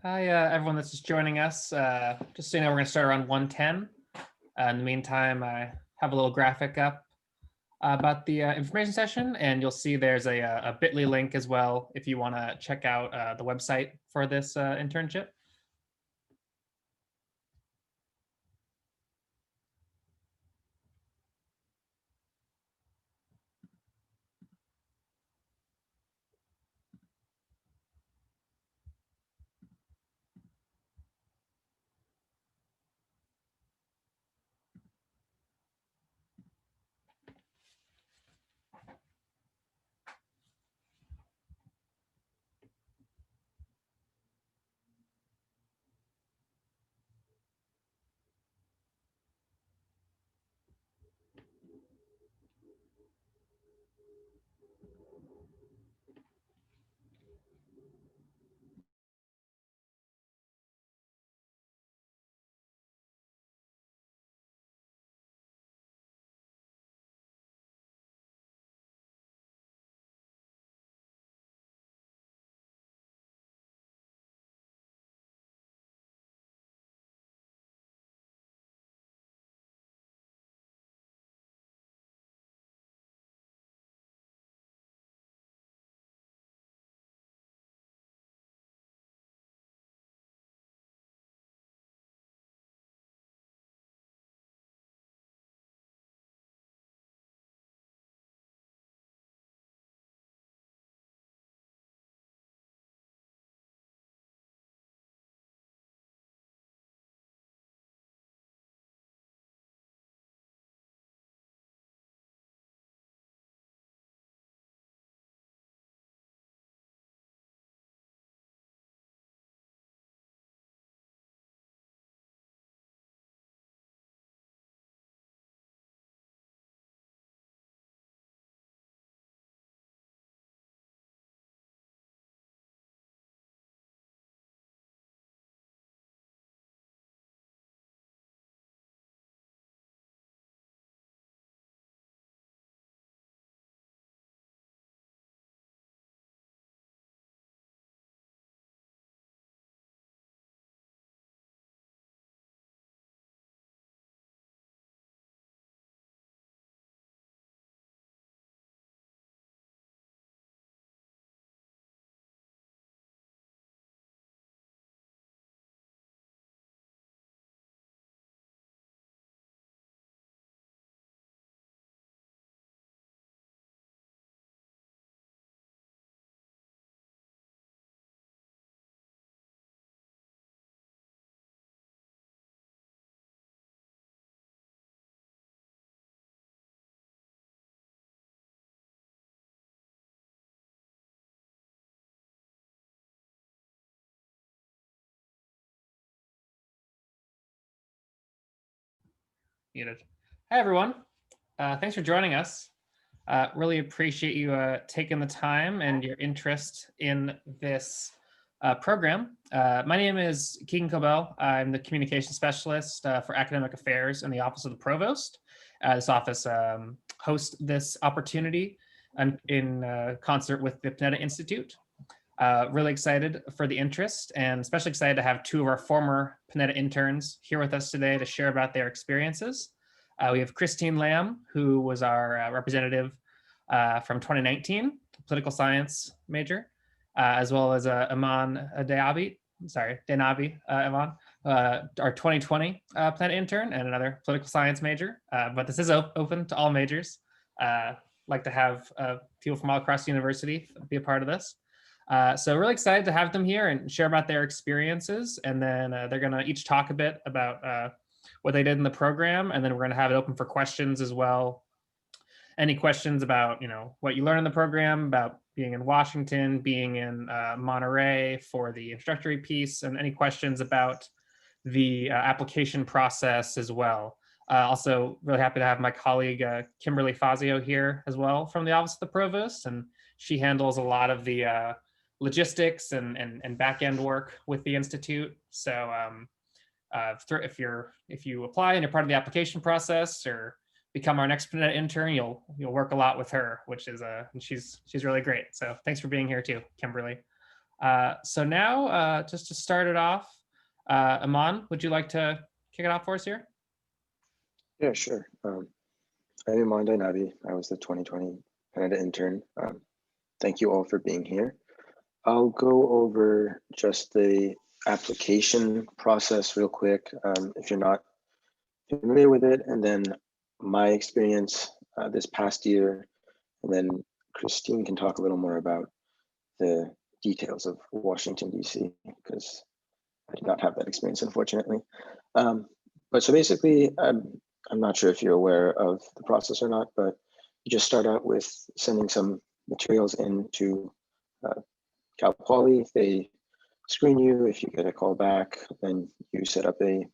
Hi, everyone that's just joining us. Just so you know, we're going to start around 1:10. In the meantime, I have a little graphic up about the information session, and you'll see there's a bit.ly link as well if you want to check out the website for this internship. Muted. Hi, everyone. Thanks for joining us. Really appreciate you taking the time and your interest in this program. My name is Keegan Cobell. I'm the communication specialist for academic affairs in the Office of the Provost. This office hosts this opportunity in concert with the Panetta Institute. Really excited for the interest and especially excited to have two of our former Panetta interns here with us today to share about their experiences. We have Christine Lamb, who was our representative from 2019, political science major, as well as Iman Denabi, Iman, our 2020 Panetta intern and another political science major. But this is open to all majors. Like to have people from all across the university be a part of this. So really excited to have them here and share about their experiences. And then they're going to each talk a bit about what they did in the program. And then we're going to have it open for questions as well. Any questions about, what you learned in the program, about being in Washington, being in Monterey for the introductory piece, and any questions about the application process as well. Also really happy to have my colleague Kimberly Fazio here as well from the Office of the Provost, and she handles a lot of the logistics and back end work with the Institute. So if you apply and you're part of the application process or become our next Panetta intern, you'll work a lot with her, which is and she's really great. So thanks for being here too, Kimberly. So now, just to start it off, Aman, would you like to kick it off for us here? Yeah, sure. I'm Iman Dainabi. I was the 2020 Panetta intern. Thank you all for being here. I'll go over just the application process real quick if you're not familiar with it, and then my experience this past year, and then Christine can talk a little more about the details of Washington, D.C., because I did not have that experience, unfortunately. But so basically, I'm not sure if you're aware of the process or not, but you just start out with sending some materials into Cal Poly. They screen you. If you get a call back, then you set up a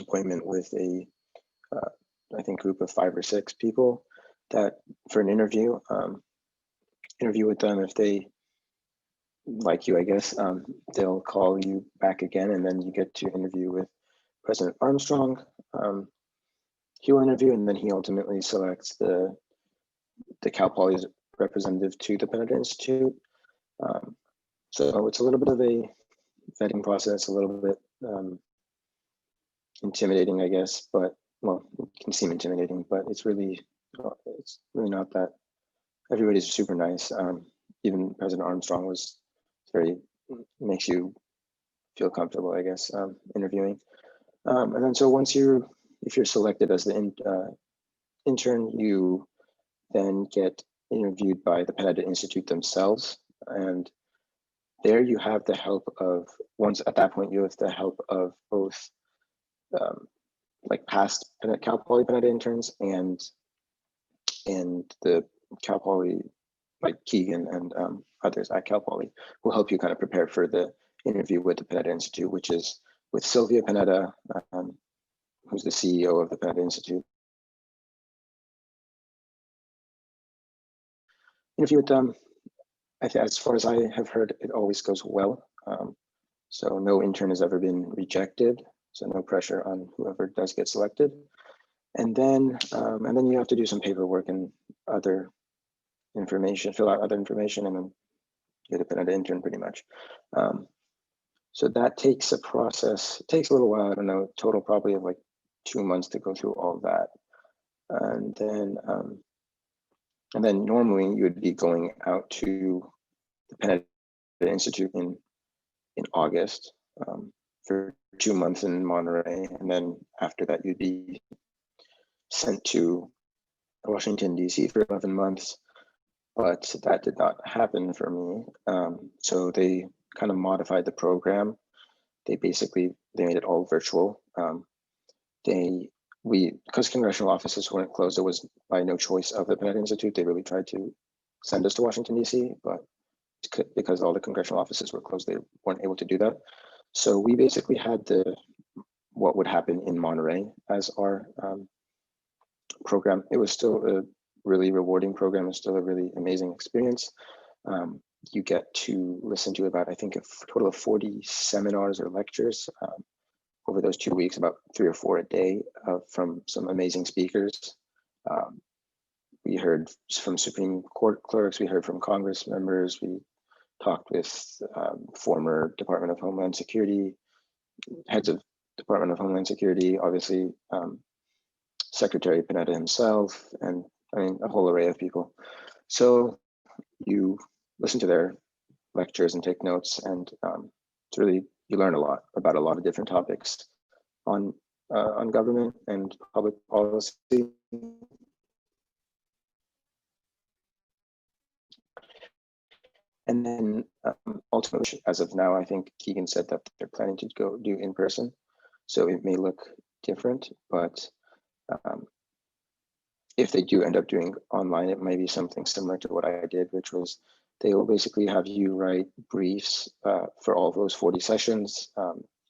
appointment with a, I think, group of 5 or 6 people that for an interview. Interview with them. If they like you, I guess, they'll call you back again, and then you get to interview with President Armstrong. He'll interview, and then he ultimately selects the Cal Poly's representative to the Panetta Institute. So it's a little bit of a vetting process, a little bit intimidating, I guess, but well, it can seem intimidating, but it's really not that. Everybody's super nice. Even President Armstrong was makes you feel comfortable, I guess, interviewing. And then so if you're selected as the intern, you then get interviewed by the Panetta Institute themselves. And there you have the help of, at that point, you have the help of both like past Cal Poly Panetta interns and the Cal Poly, like Keegan and others at Cal Poly, will help you kind of prepare for the interview with the Panetta Institute, which is with Sylvia Panetta, who's the CEO of the Panetta Institute. Interview with them, as far as I have heard, it always goes well. So no intern has ever been rejected. So no pressure on whoever does get selected. And then you have to do some paperwork and other information, fill out other information, and then get a Panetta intern pretty much. So that takes a process. It takes a little while. I don't know, total probably of like 2 months to go through all that. And then normally you would be going out to the Panetta Institute in August for 2 months in Monterey, and then after that you'd be sent to Washington, D.C. for 11 months. But that did not happen for me. So they kind of modified the program. They made it all virtual. Because congressional offices weren't closed, it was by no choice of the Panetta Institute. They really tried to send us to Washington, D.C., but because all the congressional offices were closed, they weren't able to do that. So we basically had what would happen in Monterey as our program. It was still a really rewarding program. It's still a really amazing experience. You get to listen to about, I think, a total of 40 seminars or lectures over those 2 weeks, about 3 or 4 a day from some amazing speakers. We heard from Supreme Court clerks, we heard from Congress members, we talked with former Department of Homeland Security, heads of Department of Homeland Security, obviously Secretary Panetta himself, and I mean, a whole array of people. So you listen to their lectures and take notes, and it's really, you learn a lot about a lot of different topics on government and public policy. And then ultimately, as of now, I think Keegan said that they're planning to go do in person. So it may look different, but if they do end up doing online, it might be something similar to what I did, which was they will basically have you write briefs for all those 40 sessions,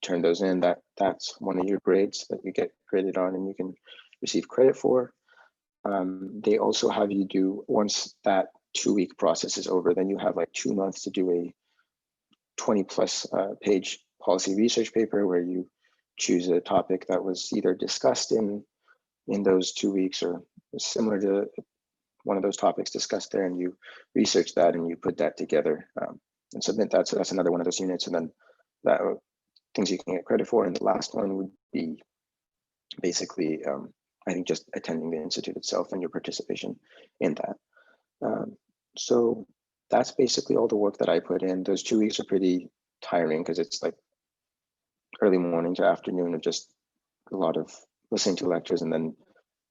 turn those in. That's one of your grades that you get graded on and you can receive credit for. They also have you do, once that 2-week process is over, then you have like 2 months to do a 20+ page policy research paper where you choose a topic that was either discussed in those 2 weeks or similar to one of those topics discussed there, and you research that and you put that together. and submit that. So that's another one of those units. And then that things you can get credit for. And the last one would be basically, I think, just attending the institute itself and your participation in that. So that's basically all the work that I put in. Those 2 weeks are pretty tiring because it's like early morning to afternoon of just a lot of listening to lectures and then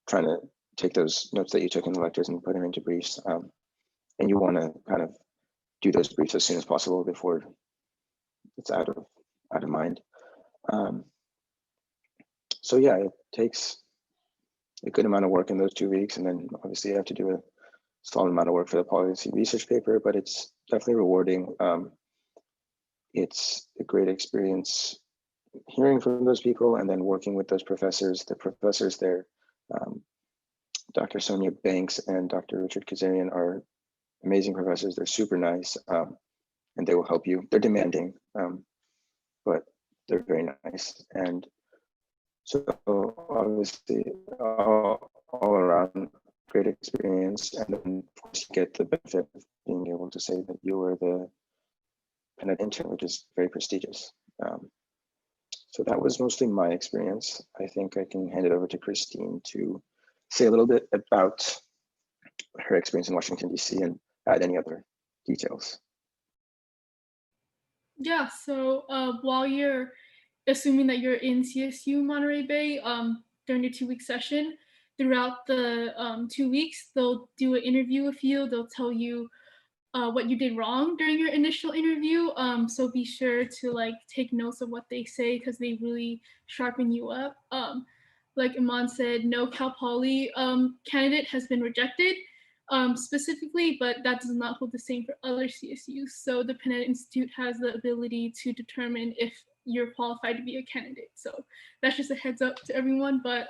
trying to take those notes that you took in the lectures and put them into briefs. And you want to kind of do those briefs as soon as possible before it's out of mind. So yeah, it takes a good amount of work in those 2 weeks, and then obviously you have to do a solid amount of work for the policy research paper, but it's definitely rewarding. It's a great experience hearing from those people and then working with those professors. The professors there, Dr. Sonia Banks and Dr. Richard Kazarian, are amazing professors. They're super nice, and they will help you. They're demanding, but they're very nice. And so obviously all around great experience. And then of course you get the benefit of being able to say that you were the Panetta intern, which is very prestigious. So that was mostly my experience. I think I can hand it over to Christine to say a little bit about her experience in Washington, D.C. and add any other details. Yeah, so while you're assuming that you're in CSU Monterey Bay during your 2-week session, throughout the 2 weeks, they'll do an interview with you. They'll tell you what you did wrong during your initial interview. So be sure to like take notes of what they say because they really sharpen you up. Like Iman said, no Cal Poly candidate has been rejected specifically, but that does not hold the same for other CSUs. So the Panetta Institute has the ability to determine if you're qualified to be a candidate. So that's just a heads up to everyone. But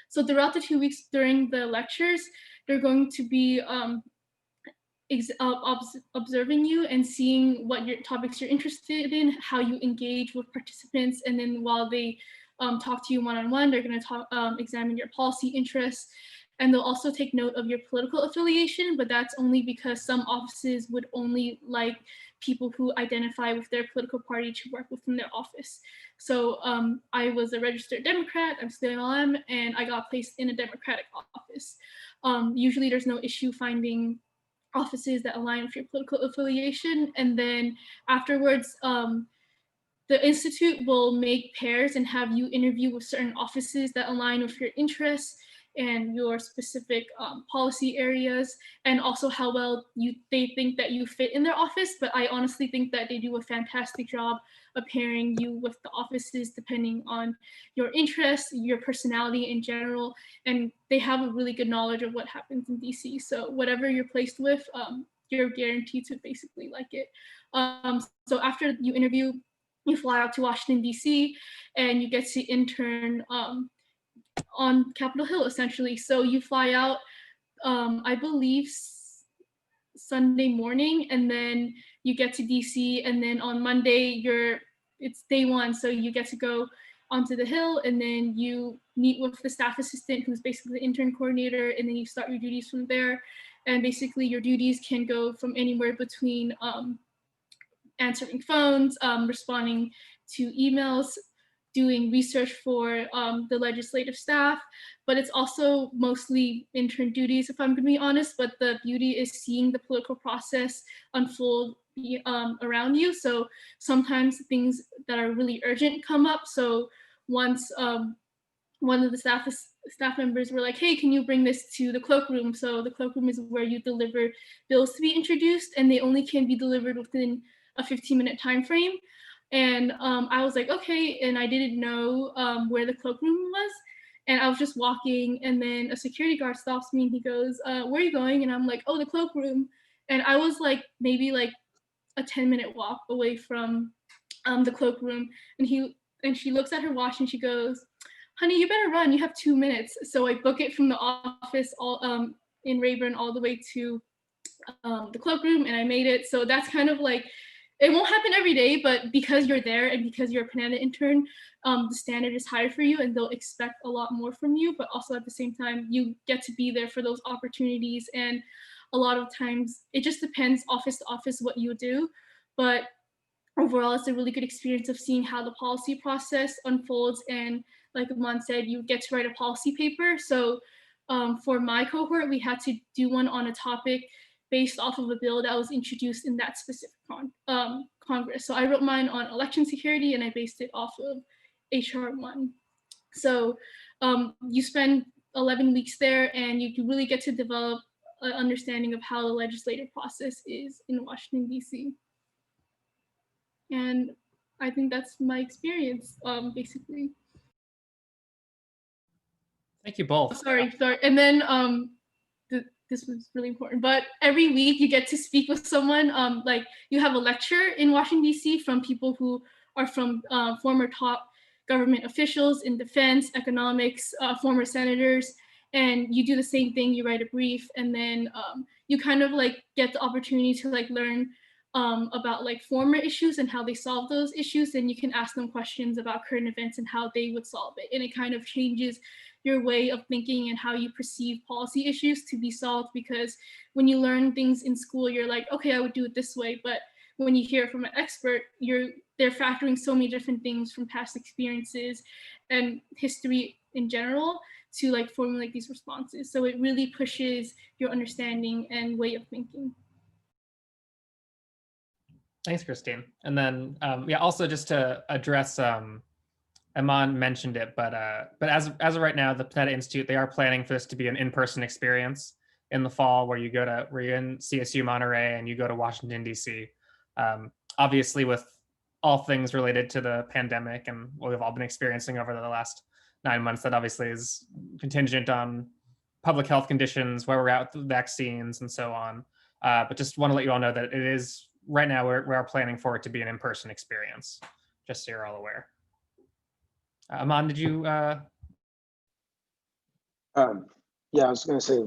so throughout the 2 weeks during the lectures, they're going to be observing you and seeing what your topics you're interested in, how you engage with participants, and then while they talk to you one-on-one, they're going to examine your policy interests, and they'll also take note of your political affiliation, but that's only because some offices would only like people who identify with their political party to work within their office. So I was a registered Democrat, I'm still am, and I got placed in a Democratic office. Usually there's no issue finding offices that align with your political affiliation. And then afterwards, the Institute will make pairs and have you interview with certain offices that align with your interests and your specific policy areas, and also how well they think that you fit in their office. But I honestly think that they do a fantastic job of pairing you with the offices depending on your interests, your personality in general, and they have a really good knowledge of what happens in DC. So whatever you're placed with, you're guaranteed to basically like it. So after you interview, you fly out to Washington, DC, and you get to intern on Capitol Hill, essentially. So you fly out, I believe, Sunday morning, and then you get to DC, and then on Monday, it's day one, so you get to go onto the Hill, and then you meet with the staff assistant, who's basically the intern coordinator, and then you start your duties from there. And basically, your duties can go from anywhere between answering phones, responding to emails, doing research for the legislative staff, but it's also mostly intern duties, if I'm gonna be honest, but the beauty is seeing the political process unfold around you. So sometimes things that are really urgent come up. So once one of the staff members were like, hey, can you bring this to the cloakroom? So the cloakroom is where you deliver bills to be introduced, and they only can be delivered within a 15-minute time frame. And I was like, okay, and I didn't know where the cloakroom was. And I was just walking, and then a security guard stops me and he goes, where are you going? And I'm like, oh, the cloakroom. And I was like, maybe like a 10-minute walk away from the cloakroom. And she looks at her watch and she goes, honey, you better run, you have 2 minutes. So I book it from the office all in Rayburn all the way to the cloakroom, and I made it. So that's kind of like, it won't happen every day, but because you're there and because you're a Panetta intern, the standard is higher for you and they'll expect a lot more from you, but also at the same time, you get to be there for those opportunities. And a lot of times it just depends office to office what you do, but overall it's a really good experience of seeing how the policy process unfolds. And like Aman said, you get to write a policy paper. So for my cohort, we had to do one on a topic based off of a bill that was introduced in that specific Congress. So I wrote mine on election security and I based it off of HR 1. So you spend 11 weeks there and you really get to develop an understanding of how the legislative process is in Washington, D.C. And I think that's my experience, basically. Thank you both. Sorry. And then this was really important, but every week you get to speak with someone. Like you have a lecture in Washington, D.C. from people who are from former top government officials in defense, economics, former senators, and you do the same thing. You write a brief, and then you kind of like get the opportunity to like learn about like former issues and how they solve those issues. And you can ask them questions about current events and how they would solve it. And it kind of changes your way of thinking and how you perceive policy issues to be solved, because when you learn things in school, you're like, okay, I would do it this way. But when you hear from an expert, they're factoring so many different things from past experiences and history in general to like formulate these responses. So it really pushes your understanding and way of thinking. Thanks, Christine. And then, yeah, also just to address, Aman mentioned it, but as of right now, the Panetta Institute, they are planning for this to be an in-person experience in the fall, where you're in CSU Monterey and you go to Washington, D.C. Obviously, with all things related to the pandemic and what we've all been experiencing over the last 9 months, that obviously is contingent on public health conditions, where we're at with vaccines and so on. But just want to let you all know that it is, right now, we're planning for it to be an in-person experience, just so you're all aware. Aman, did you? Yeah, I was going to say,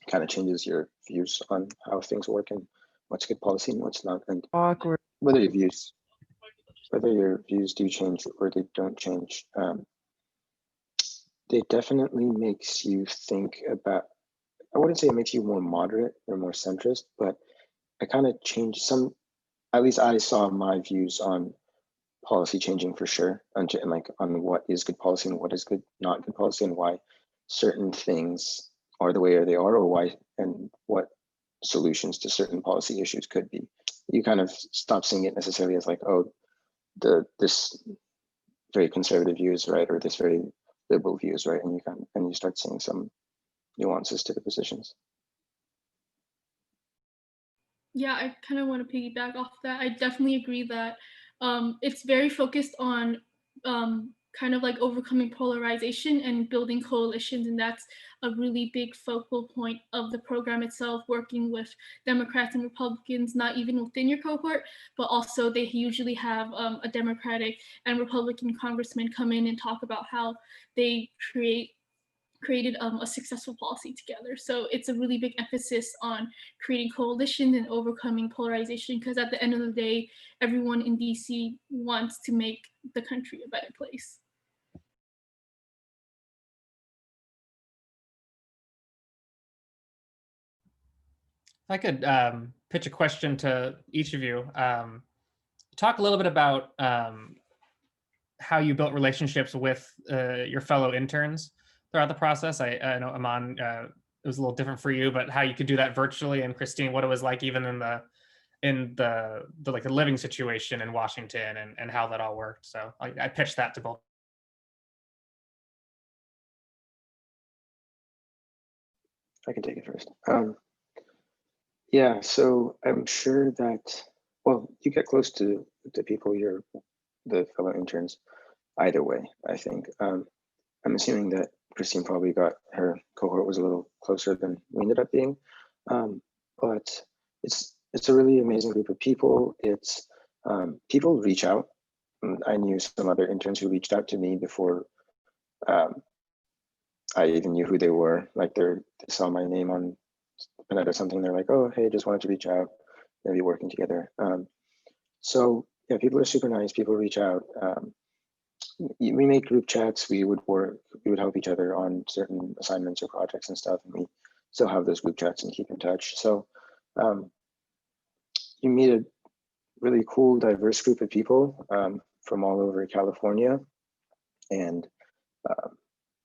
kind of changes your views on how things work and what's good policy and what's not, and Awkward. whether your views do change or they don't change. They definitely makes you think about. I wouldn't say it makes you more moderate or more centrist, but it kind of changed some. At least I saw my views on policy changing for sure, and like on what is good policy and what is not good policy, and why certain things are the way they are, or why, and what solutions to certain policy issues could be. You kind of stop seeing it necessarily as like, oh, this very conservative view is right, or this very liberal view is right, and you start seeing some nuances to the positions. Yeah, I kind of want to piggyback off that. I definitely agree that it's very focused on kind of like overcoming polarization and building coalitions. And that's a really big focal point of the program itself, working with Democrats and Republicans, not even within your cohort, but also they usually have a Democratic and Republican congressman come in and talk about how they created a successful policy together. So it's a really big emphasis on creating coalitions and overcoming polarization, because at the end of the day, everyone in DC wants to make the country a better place. If I could pitch a question to each of you. Talk a little bit about how you built relationships with your fellow interns throughout the process. I know, Aman, it was a little different for you, but how you could do that virtually, and Christine, what it was like even in the like the living situation in Washington, and how that all worked. So I pitched that to both. I can take it first. Yeah, so I'm sure that, well, you get close to the people, the fellow interns, either way, I think. I'm assuming that Christine probably got, her cohort was a little closer than we ended up being, but it's a really amazing group of people. It's people reach out. I knew some other interns who reached out to me before I even knew who they were. Like they saw my name on Panetta or something. They're like, oh, hey, just wanted to reach out, maybe working together. So yeah, people are super nice. People reach out. we make group chats. We would help each other on certain assignments or projects and stuff, and we still have those group chats and keep in touch. So you meet a really cool, diverse group of people from all over California, and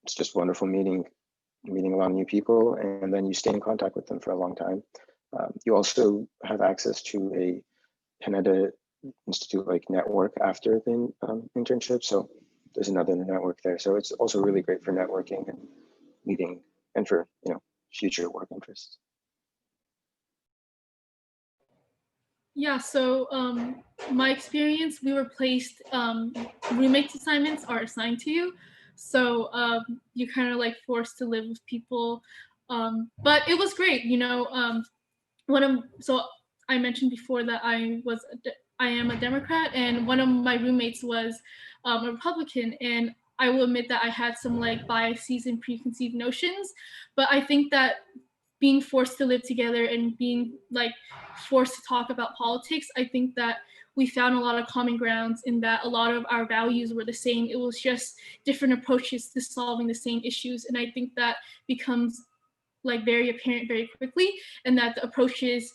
it's just wonderful meeting a lot of new people, and then you stay in contact with them for a long time. You also have access to a Panetta Institute like network after the internship, so there's another network there. So it's also really great for networking and meeting, and for future work interests. Yeah, so my experience, we were placed, roommates assignments are assigned to you. So you're kind of like forced to live with people. But it was great, so I mentioned before that I am a Democrat, and one of my roommates was a Republican, and I will admit that I had some like biases and preconceived notions, but I think that being forced to live together and being like forced to talk about politics, I think that we found a lot of common grounds in that a lot of our values were the same. It was just different approaches to solving the same issues, and I think that becomes like very apparent very quickly, and that the approaches,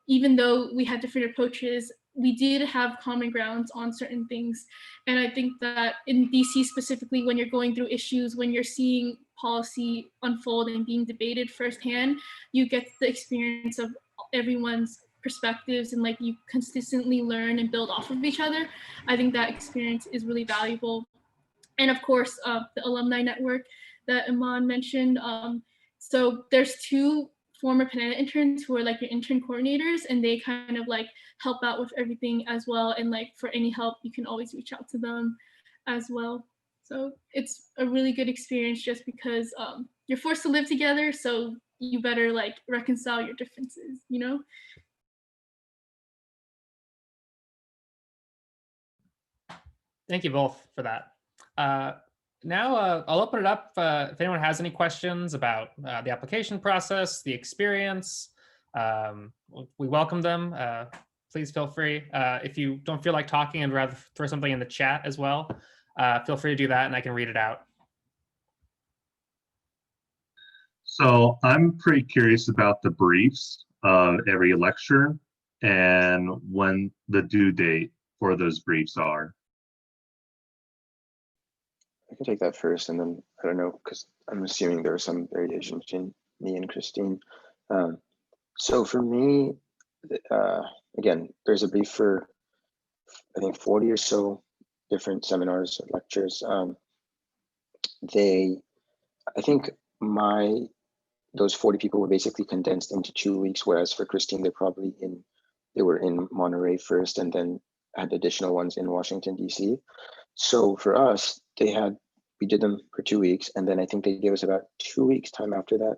even though we had different approaches, we did have common grounds on certain things. And I think that in DC specifically, when you're going through issues, when you're seeing policy unfold and being debated firsthand, you get the experience of everyone's perspectives, and like you consistently learn and build off of each other. I think that experience is really valuable. And of course, the alumni network that Iman mentioned. So there's two former Panetta interns who are like your intern coordinators, and they kind of like help out with everything as well. And like for any help, you can always reach out to them as well. So it's a really good experience just because you're forced to live together. So you better like reconcile your differences, Thank you both for that. Now I'll open it up if anyone has any questions about the application process, the experience. We welcome them. Please feel free. If you don't feel like talking and rather throw something in the chat as well, feel free to do that and I can read it out. So I'm pretty curious about the briefs of every lecture and when the due date for those briefs are. I can take that first, and then I don't know, because I'm assuming there are some variation between me and Christine. So for me, again, there's a brief for I think 40 or so different seminars or lectures. I think those 40 people were basically condensed into 2 weeks, whereas for Christine, they were in Monterey first and then had additional ones in Washington, DC. So for us, we did them for 2 weeks, and then I think they gave us about 2 weeks time after that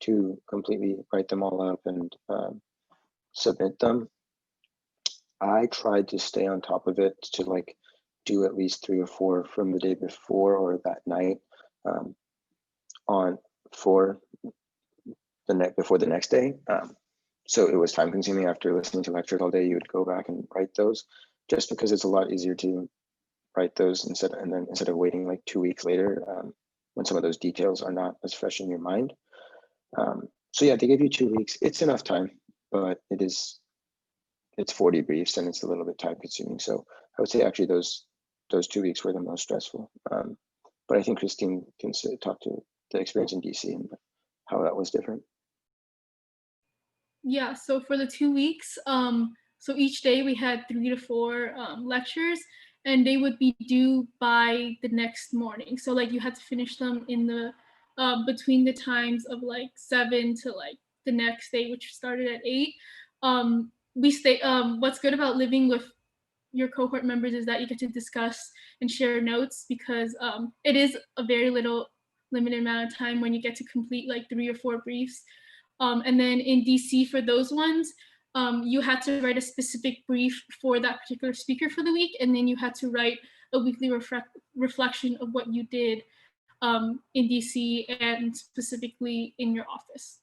to completely write them all up and submit them. I tried to stay on top of it to like do at least 3 or 4 from the day before or that night before the next day. So it was time consuming. After listening to lectures all day, you would go back and write those, just because it's a lot easier to write those instead of waiting like 2 weeks later when some of those details are not as fresh in your mind. So yeah, they gave you 2 weeks. It's enough time, but it's 40 briefs and it's a little bit time consuming. So I would say actually those 2 weeks were the most stressful. But I think Christine can talk to the experience in DC and how that was different. Yeah, so for the 2 weeks, so each day we had 3 to 4 lectures, and they would be due by the next morning. So like you had to finish them in the between the times of like 7 to like the next day, which started at 8. What's good about living with your cohort members is that you get to discuss and share notes, because it is a very limited amount of time when you get to complete like 3 or 4 briefs. And then in DC for those ones, you had to write a specific brief for that particular speaker for the week, and then you had to write a weekly reflection of what you did in DC and specifically in your office.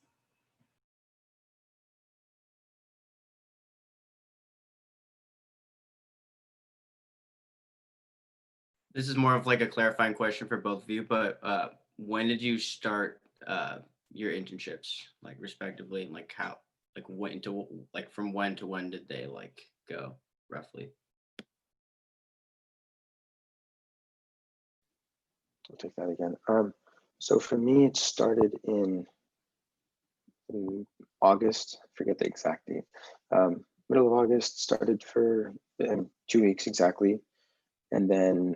This is more of like a clarifying question for both of you, but when did you start your internships, like respectively, and like how, like when to, like from when to when did they like go roughly? I'll take that again. So for me, it started in August, forget the exact date. Middle of August, started for 2 weeks exactly. And then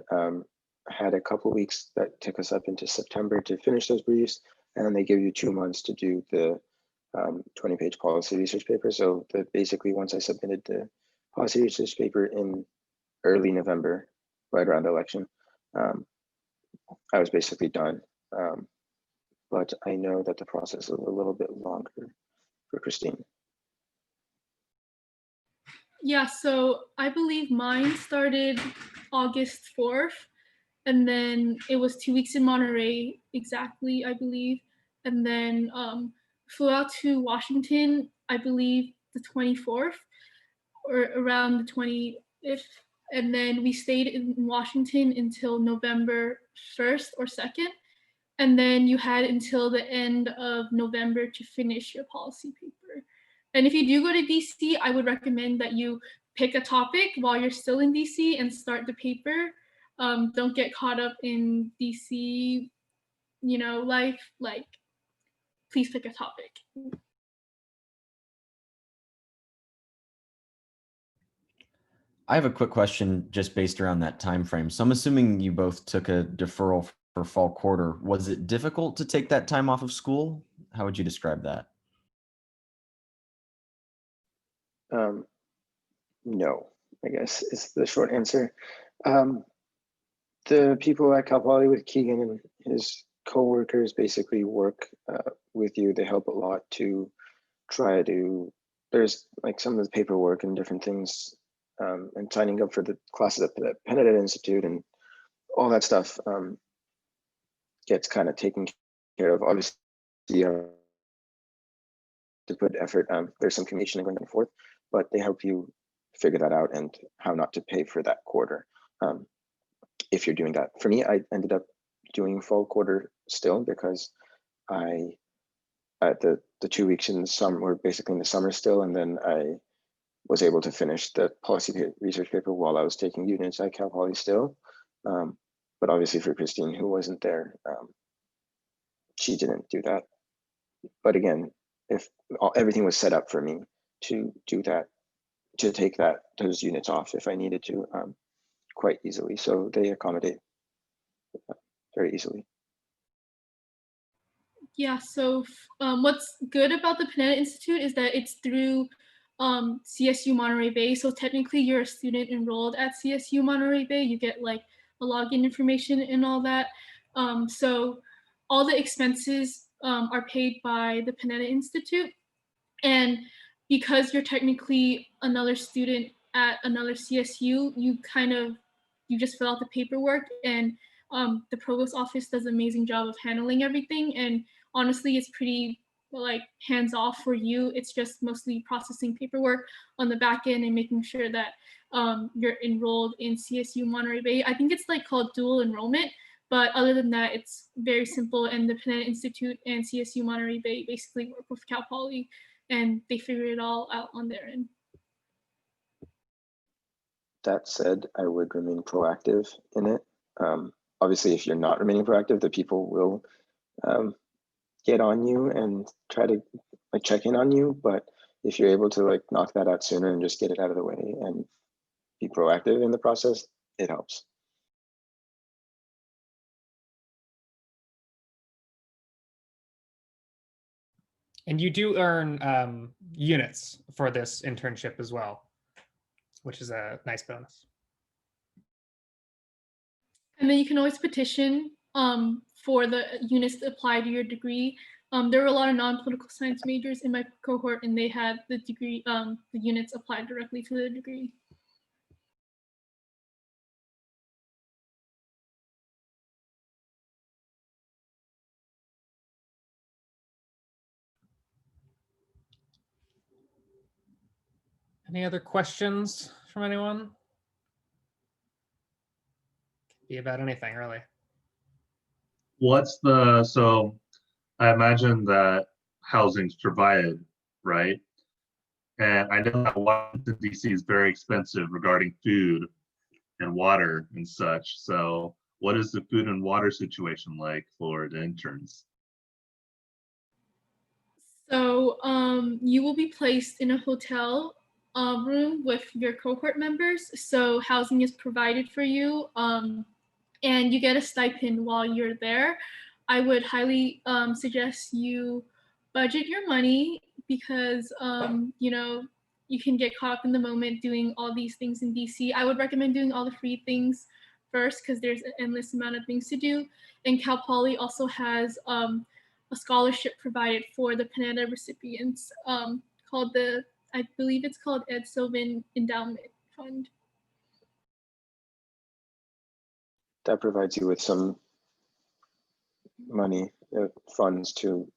had a couple weeks that took us up into September to finish those briefs. And then they give you 2 months to do the 20-page policy research paper. So basically once I submitted the policy research paper in early November, right around the election, I was basically done. But I know that the process is a little bit longer for Christine. Yeah, so I believe mine started August 4th, and then it was 2 weeks in Monterey exactly, I believe, and then flew out to Washington, I believe the 24th or around the 20th, and then we stayed in Washington until November 1st or 2nd, and then you had until the end of November to finish your policy paper. And if you do go to DC, I would recommend that you pick a topic while you're still in DC and start the paper. Don't get caught up in DC, life. Like, please pick a topic. I have a quick question just based around that time frame. So I'm assuming you both took a deferral for fall quarter. Was it difficult to take that time off of school? How would you describe that? No, I guess is the short answer. The people at Cal Poly with Keegan and his co-workers basically work with you. They help a lot to try to, there's like some of the paperwork and different things and signing up for the classes at the Panetta Institute and all that stuff gets kind of taken care of. Obviously, to put effort, there's some communication going back and forth, but they help you figure that out and how not to pay for that quarter. If you're doing that. For me, I ended up doing fall quarter still because I, at the 2 weeks in the summer, were basically in the summer still, and then I was able to finish the policy research paper while I was taking units at Cal Poly still. But obviously for Christine, who wasn't there, she didn't do that. But again, if everything was set up for me to do that, to take those units off if I needed to, quite easily. So they accommodate very easily. Yeah, so what's good about the Panetta Institute is that it's through CSU Monterey Bay. So technically you're a student enrolled at CSU Monterey Bay. You get like a login information and all that. So all the expenses are paid by the Panetta Institute. And because you're technically another student at another CSU, you just fill out the paperwork, and the provost office does an amazing job of handling everything. And honestly, it's pretty like hands off for you. It's just mostly processing paperwork on the back end and making sure that you're enrolled in CSU Monterey Bay. I think it's like called dual enrollment. But other than that, it's very simple. And the Panetta Institute and CSU Monterey Bay basically work with Cal Poly, and they figure it all out on their end. That said, I would remain proactive in it. Obviously, if you're not remaining proactive, the people will get on you and try to like check in on you. But if you're able to like knock that out sooner and just get it out of the way and be proactive in the process, it helps. And you do earn units for this internship as well, which is a nice bonus. And then you can always petition for the units to apply to your degree. There were a lot of non-political science majors in my cohort, and they had the degree, the units applied directly to the degree. Any other questions from anyone? be about anything really. So I imagine that housing's provided, right? And I know that Washington DC is very expensive regarding food and water and such. So what is the food and water situation like for the interns? So you will be placed in a hotel room with your cohort members. So housing is provided for you, and you get a stipend while you're there. I would highly suggest you budget your money because you can get caught up in the moment doing all these things in DC. I would recommend doing all the free things first because there's an endless amount of things to do. And Cal Poly also has a scholarship provided for the Panetta recipients called I believe it's called Ed Sylvan Endowment Fund. That provides you with some money, funds to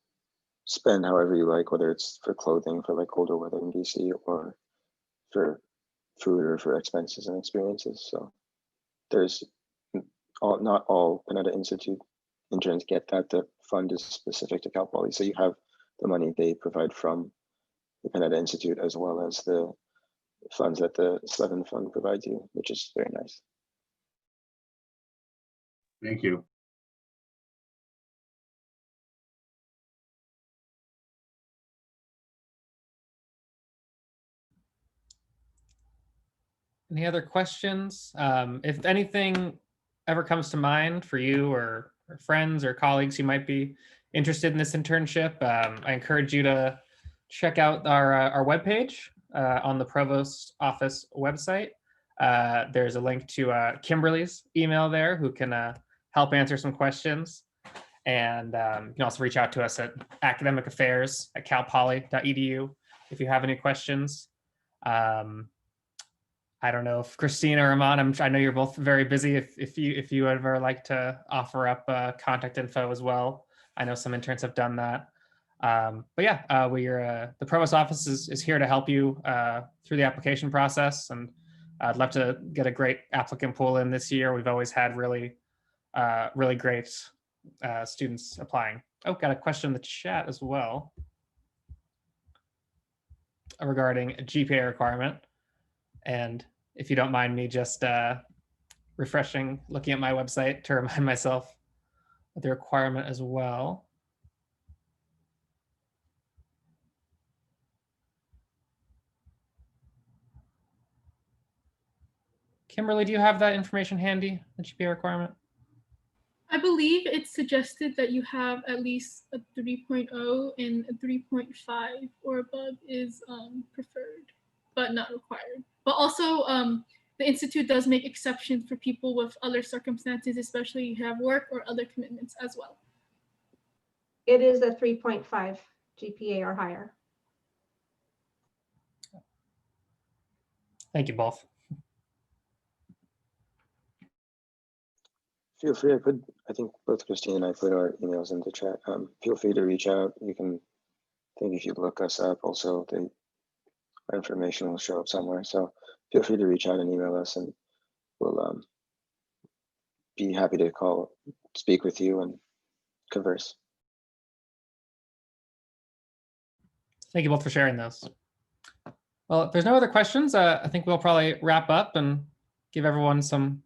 spend however you like, whether it's for clothing for like colder weather in DC or for food or for expenses and experiences. So there's not all Panetta Institute interns get that. The fund is specific to Cal Poly. So you have the money they provide from the Panetta Institute as well as the funds that the Slevin Fund provides you, which is very nice. Thank you. Any other questions? If anything ever comes to mind for you or friends or colleagues who might be interested in this internship, I encourage you to check out our webpage on the Provost Office website. There's a link to Kimberly's email there who can help answer some questions. And you can also reach out to us at academicaffairs@calpoly.edu if you have any questions. I don't know if Christina or Aman, I know you're both very busy. If you ever like to offer up contact info as well, I know some interns have done that. But yeah, the Provost Office is here to help you through the application process, and I'd love to get a great applicant pool in this year. We've always had really great students applying. Oh, got a question in the chat as well regarding a GPA requirement. And if you don't mind me just looking at my website to remind myself of the requirement as well. Kimberly, do you have that information handy, the GPA requirement? I believe it's suggested that you have at least a 3.0 and a 3.5 or above is preferred, but not required. But also, the Institute does make exceptions for people with other circumstances, especially you have work or other commitments as well. It is a 3.5 GPA or higher. Thank you both. Feel free, I think both Christine and I put our emails in the chat. Feel free to reach out. You can, I think if you look us up also, our information will show up somewhere. So feel free to reach out and email us, and we'll be happy to speak with you and converse. Thank you both for sharing those. Well, if there's no other questions, I think we'll probably wrap up and give everyone some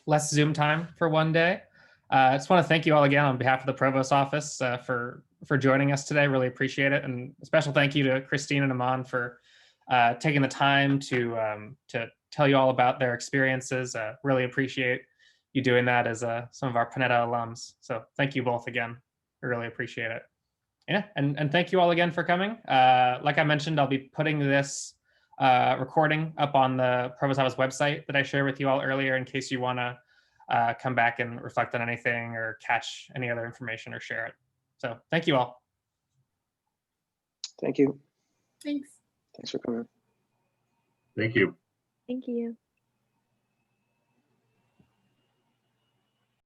less Zoom time for one day. I just want to thank you all again on behalf of the Provost Office for joining us today. Really appreciate it. And a special thank you to Christine and Aman for taking the time to tell you all about their experiences. Really appreciate you doing that as some of our Panetta alums. So thank you both again. I really appreciate it. Yeah, and thank you all again for coming. Like I mentioned, I'll be putting this recording up on the Provost Office website that I shared with you all earlier in case you want to come back and reflect on anything or catch any other information or share it. So thank you all. Thank you. Thanks. Thanks for coming. Thank you. Thank you.